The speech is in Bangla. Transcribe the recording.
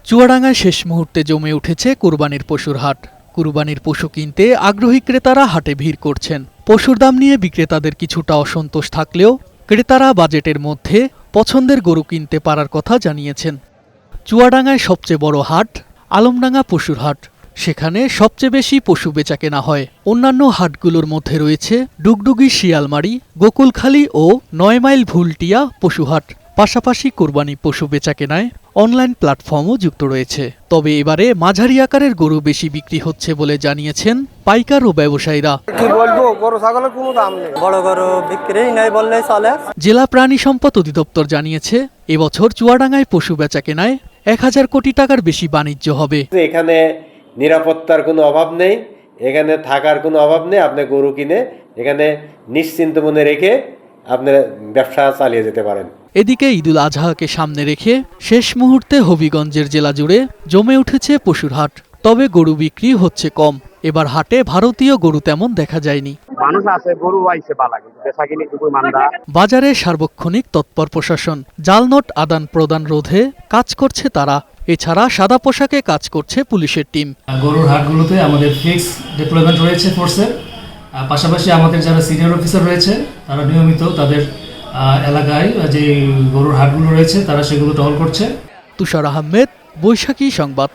চুয়াডাঙ্গায় শেষ মুহূর্তে জমে উঠেছে কুরবানির পশুর হাট। কুরবানির পশু কিনতে আগ্রহী ক্রেতারা হাটে ভিড় করছেন। পশুর দাম নিয়ে বিক্রেতাদের কিছুটা অসন্তোষ থাকলেও ক্রেতারা বাজেটের মধ্যে পছন্দের গরু কিনতে পারার কথা জানিয়েছেন। চুয়াডাঙ্গায় সবচেয়ে বড় হাট আলমডাঙ্গা পশুর হাট। সেখানে সবচেয়ে বেশি পশু বেচাকেনা হয়। অন্যান্য হাটগুলোর মধ্যে রয়েছে ডুগডুগি শিয়ালমারি, গোকুলখালী ও ৯ মাইল ভুলটিয়া পশুহাট। পাশাপাশি কোরবানি পশু বেচাকেনায় অনলাইন প্ল্যাটফর্মও যুক্ত রয়েছে। তবে এবারে মাঝারি আকারের গরু বেশি বিক্রি হচ্ছে বলে জানিয়েছেন পাইকার ও ব্যবসায়ীরা। কি বলবো, গরু ছাগলের কোনো দাম নেই, বড় গরু বিক্রি নাই বললেই চলে। জেলা প্রাণী সম্পদ অধিদপ্তর জানিয়েছে, এবছর চুয়াডাঙ্গায় পশু বেচাকেনায় ১,০০০ কোটি টাকার বেশি বাণিজ্য হবে। এখানে নিরাপত্তার কোনো অভাব নেই, এখানে থাকার কোনো অভাব নেই। আপনি গরু কিনে এখানে নিশ্চিন্ত মনে রেখে আপনার ব্যবসা চালিয়ে যেতে পারেন। এদিকে ঈদুল আজহাকে সামনে রেখে শেষ মুহূর্তে হবিগঞ্জের জেলা জুড়ে জমে উঠেছে পশুর হাট। তবে গরু বিক্রি হচ্ছে কম। এবার হাটে ভারতীয় গরু তেমন দেখা যায়নি। মানুষ আছে, গরু আইছে বালা, কিন্তু বেচাকিনি খুবই মান্দা। বাজারে সার্বক্ষণিক তৎপর প্রশাসন। জাল নোট আদান প্রদান রোধে কাজ করছে তারা। এছাড়া সাদা পোশাকে কাজ করছে পুলিশের টিম। গরুর হাটগুলোতে আমাদের ফিক্স ডিপ্লয়মেন্ট রয়েছে ফোর্সের। পাশাপাশি আমাদের যারা সিনিয়র অফিসার রয়েছে তারা নিয়মিত তাদের এলাকায় যে গরুর হাটগুলো রয়েছে তারা সেগুলো টহল করছে। তুষার আহমেদ, বৈশাখী সংবাদ।